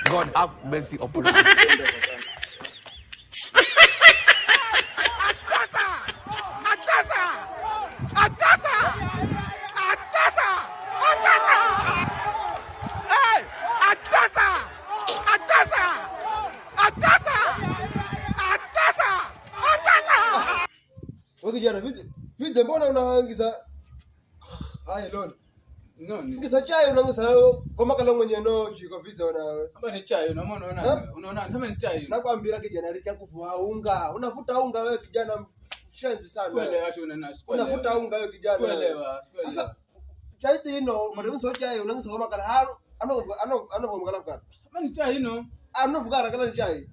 God have mercy upon us. Kijana vipi mbona unaangiza haya lolo ngisa chai unangisa koma kala mwenye no chiko vipi wewe hapa ni chai unaona kama ni chai nakwambia kijana richa kuvua unga unavuta unga wewe kijana shenzi sana sikuelewa acha unavuta unga wewe kijana sikuelewa sasa chai tino mademu so chai unangisa koma kala halo ano kala hapa ni chai ano vugara kala chai